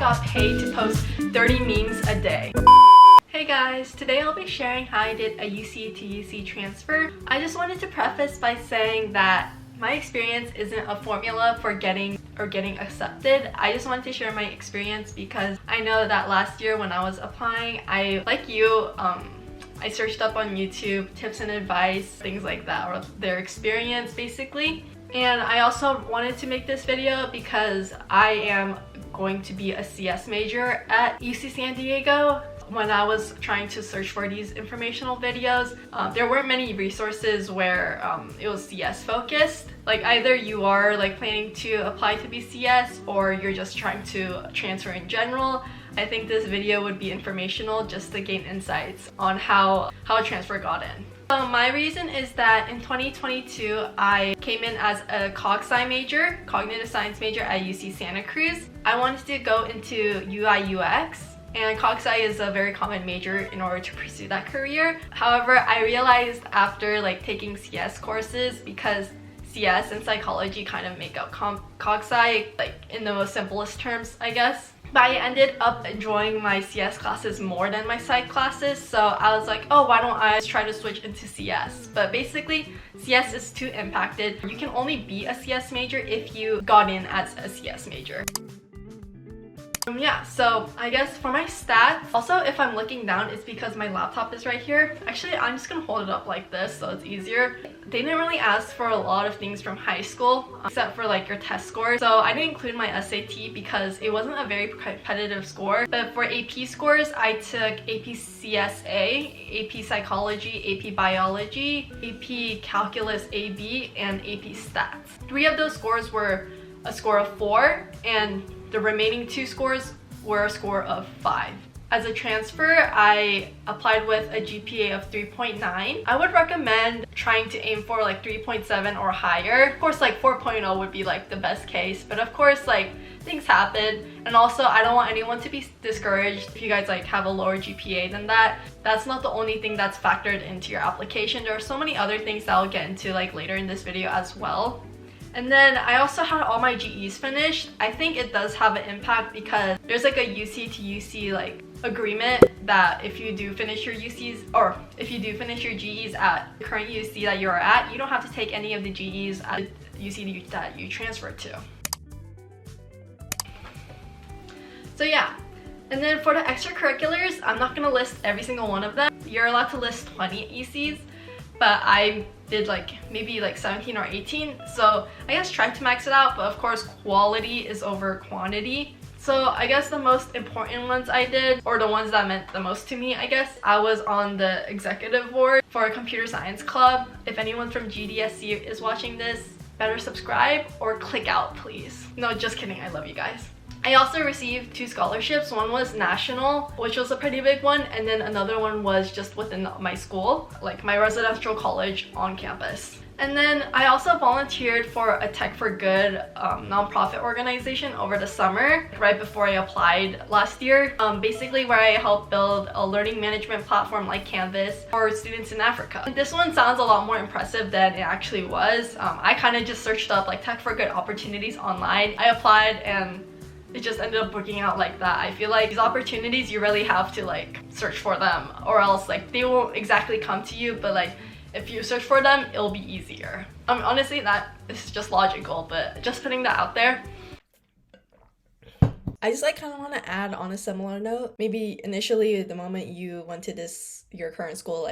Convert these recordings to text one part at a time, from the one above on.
got paid to post 30 memes a day. Hey guys, today I'll be sharing how I did a UC to UC transfer. I just wanted to preface by saying that my experience isn't a formula for getting accepted. I just wanted to share my experience because I know that last year when I was applying, I searched up on YouTube tips and advice, things like that, or their experience basically. And I also wanted to make this video because I am going to be a CS major at UC San Diego. When I was trying to search for these informational videos, there weren't many resources where it was CS focused. Like either you are like planning to apply to be CS or you're just trying to transfer in general. I think this video would be informational just to gain insights on how a transfer got in. So my reason is that in 2022, I came in as a cognitive science major at UC Santa Cruz. I wanted to go into UI UX. And cognitive is a very common major in order to pursue that career. However, I realized after taking CS courses, because CS and psychology kind of make up cognitive, in the most simplest terms, I guess. But I ended up enjoying my CS classes more than my psych classes, so I was like, oh, why don't I try to switch into CS? But basically, CS is too impacted. You can only be a CS major if you got in as a CS major. Yeah, so I guess for my stats, also if I'm looking down, it's because my laptop is right here. Actually, I'm just gonna hold it up like this so it's easier. They didn't really ask for a lot of things from high school, except for your test scores. So I didn't include my SAT because it wasn't a very competitive score. But for AP scores, I took AP CSA, AP Psychology, AP Biology, AP Calculus AB, and AP Stats. 3 of those scores were a score of 4, and the remaining 2 scores were a score of 5. As a transfer, I applied with a GPA of 3.9. I would recommend trying to aim for 3.7 or higher. Of course, 4.0 would be the best case, but of course, things happen. And also, I don't want anyone to be discouraged if you guys have a lower GPA than that. That's not the only thing that's factored into your application. There are so many other things that I'll get into later in this video as well. And then I also had all my GEs finished. I think it does have an impact because there's a UC to UC agreement that if you do finish your UCs, or if you do finish your GEs at the current UC that you're at, you don't have to take any of the GEs at the UC that you transfer to. So yeah. And then for the extracurriculars, I'm not gonna list every single one of them. You're allowed to list 20 ECs, but I did maybe 17 or 18, so I guess try to max it out, but of course quality is over quantity. So I guess the most important ones I did, or the ones that meant the most to me, I guess, I was on the executive board for a computer science club. If anyone from GDSC is watching this, better subscribe or click out, please. No, just kidding, I love you guys. I also received 2 scholarships. One was national, which was a pretty big one, and then another one was just within my school, my residential college on campus. And then I also volunteered for a Tech for Good nonprofit organization over the summer, right before I applied last year, basically where I helped build a learning management platform like Canvas for students in Africa. And this one sounds a lot more impressive than it actually was. I kind of just searched up Tech for Good opportunities online. I applied and it just ended up working out like that. I feel these opportunities, you really have to search for them, or else they won't exactly come to you, but if you search for them, it'll be easier. Honestly, that is just logical, but just putting that out there. I just kind of want to add on a similar note. Maybe initially the moment you went to your current school,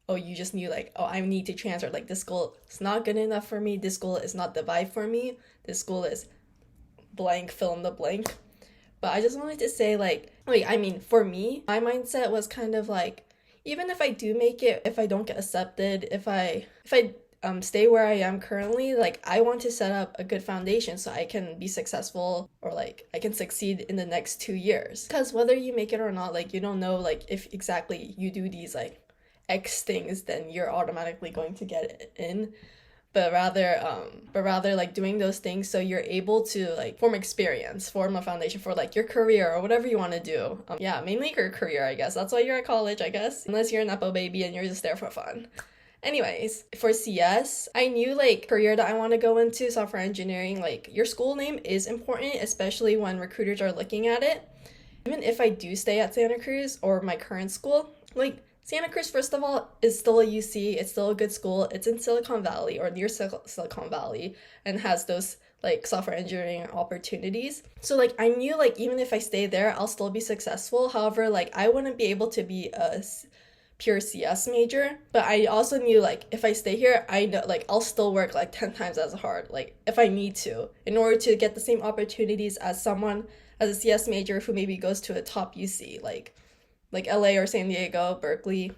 oh, you just knew oh, I need to transfer, this school is not good enough for me, this school is not the vibe for me, this school is blank, fill in the blank. But I just wanted to say for me, my mindset was kind of even if I do make it, if I don't get accepted, if I stay where I am currently, I want to set up a good foundation so I can be successful, or I can succeed in the next 2 years. Because whether you make it or not, you don't know if exactly you do these X things, then you're automatically going to get it in. But rather doing those things so you're able to form a foundation for your career or whatever you want to do. Yeah, mainly your career, I guess. That's why you're at college, I guess, unless you're a nepo baby and you're just there for fun. Anyways, for CS, I knew career that I want to go into, software engineering, your school name is important, especially when recruiters are looking at it. Even if I do stay at Santa Cruz or my current school, like Santa Cruz, first of all, is still a UC, it's still a good school, it's in Silicon Valley or near Silicon Valley and has those like software engineering opportunities. So like I knew like even if I stay there, I'll still be successful. However, like I wouldn't be able to be a pure CS major, but I also knew like if I stay here, I know like I'll still work like 10 times as hard, like if I need to, in order to get the same opportunities as someone as a CS major who maybe goes to a top UC like LA or San Diego, Berkeley.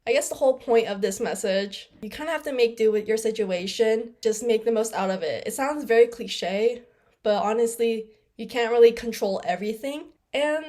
I guess the whole point of this message, you kind of have to make do with your situation, just make the most out of it. It sounds very cliche, but honestly, you can't really control everything, and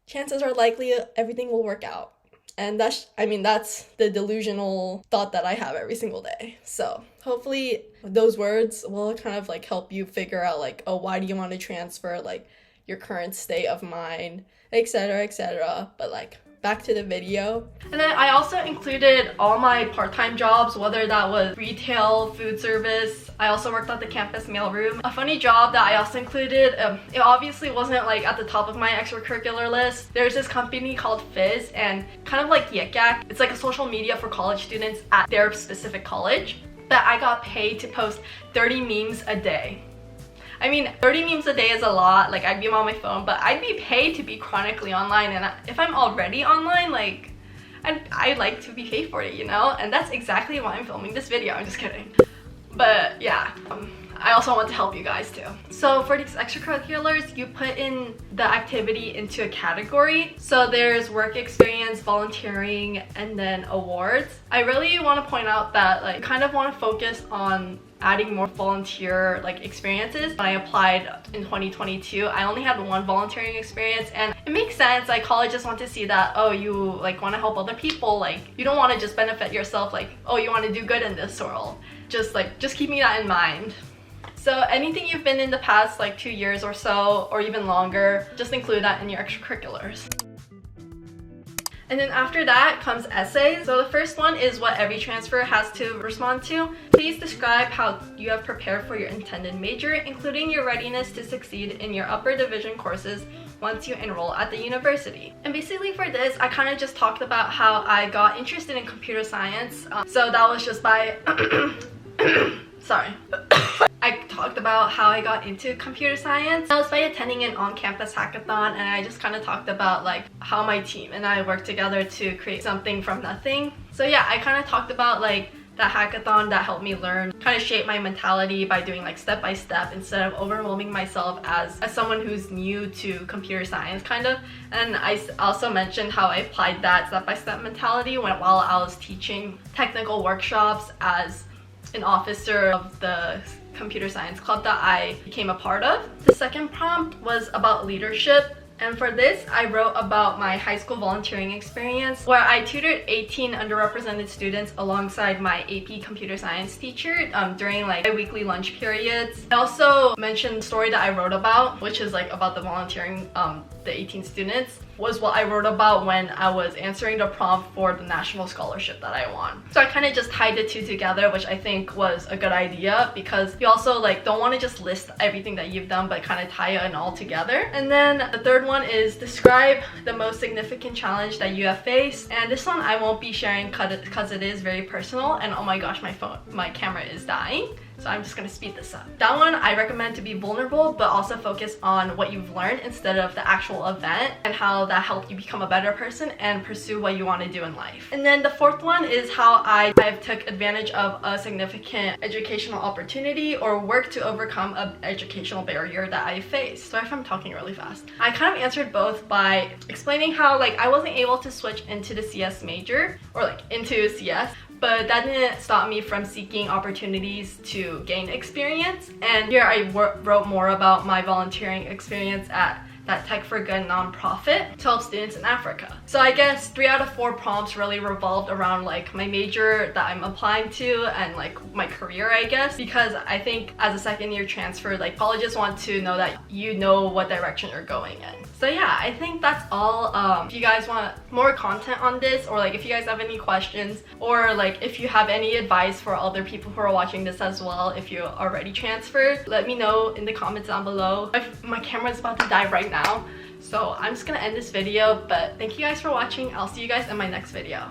chances are likely everything will work out. And that's the delusional thought that I have every single day. So hopefully those words will kind of like help you figure out like, oh, why do you want to transfer, like your current state of mind, etc., etc. But like back to the video. And then I also included all my part-time jobs, whether that was retail, food service. I also worked at the campus mailroom. A funny job that I also included, it obviously wasn't like at the top of my extracurricular list. There's this company called Fizz, and kind of like Yik Yak, it's like a social media for college students at their specific college, that I got paid to post 30 memes a day. I mean, 30 memes a day is a lot, like I'd be on my phone, but I'd be paid to be chronically online, and if I'm already online, like, I'd like to be paid for it, you know? And that's exactly why I'm filming this video, I'm just kidding. But yeah, I also want to help you guys too. So for these extracurriculars, you put in the activity into a category. So there's work experience, volunteering, and then awards. I really want to point out that like kind of want to focus on adding more volunteer like experiences. When I applied in 2022, I only had one volunteering experience, and it makes sense. Like colleges want to see that, oh, you like want to help other people, like you don't want to just benefit yourself, like, oh, you want to do good in this world. Just keeping that in mind. So anything you've been in the past like 2 years or so, or even longer, just include that in your extracurriculars. And then after that comes essays. So the first one is what every transfer has to respond to. Please describe how you have prepared for your intended major, including your readiness to succeed in your upper division courses once you enroll at the university. And basically for this, I kind of just talked about how I got interested in computer science. So that was just by... sorry. I talked about how I got into computer science. That was by attending an on-campus hackathon, and I just kind of talked about like how my team and I worked together to create something from nothing. So yeah, I kind of talked about like that hackathon that helped me learn, kind of shape my mentality by doing like step by step instead of overwhelming myself as someone who's new to computer science kind of. And I also mentioned how I applied that step by step mentality while I was teaching technical workshops as an officer of the computer science club that I became a part of. The second prompt was about leadership, and for this I wrote about my high school volunteering experience where I tutored 18 underrepresented students alongside my AP computer science teacher during like my weekly lunch periods. I also mentioned the story that I wrote about, which is like about the volunteering the 18 students, was what I wrote about when I was answering the prompt for the national scholarship that I won. So I kind of just tied the two together, which I think was a good idea because you also like don't want to just list everything that you've done, but kind of tie it in all together. And then the third one is describe the most significant challenge that you have faced. And this one I won't be sharing because it is very personal, and oh my gosh, my camera is dying. So I'm just gonna speed this up. That one I recommend to be vulnerable, but also focus on what you've learned instead of the actual event and how that helped you become a better person and pursue what you want to do in life. And then the fourth one is how I've took advantage of a significant educational opportunity or worked to overcome an educational barrier that I faced. Sorry if I'm talking really fast. I kind of answered both by explaining how like I wasn't able to switch into the CS major or like into CS, but that didn't stop me from seeking opportunities to gain experience. And here I wrote more about my volunteering experience at that Tech for Good nonprofit to help students in Africa. So I guess 3 out of 4 prompts really revolved around like my major that I'm applying to and like my career, I guess, because I think as a second year transfer, like colleges want to know that you know what direction you're going in. So yeah, I think that's all. If you guys want more content on this, or like if you guys have any questions, or like if you have any advice for other people who are watching this as well, if you already transferred, let me know in the comments down below. My camera's about to die right now. now. So I'm just gonna end this video, but thank you guys for watching. I'll see you guys in my next video.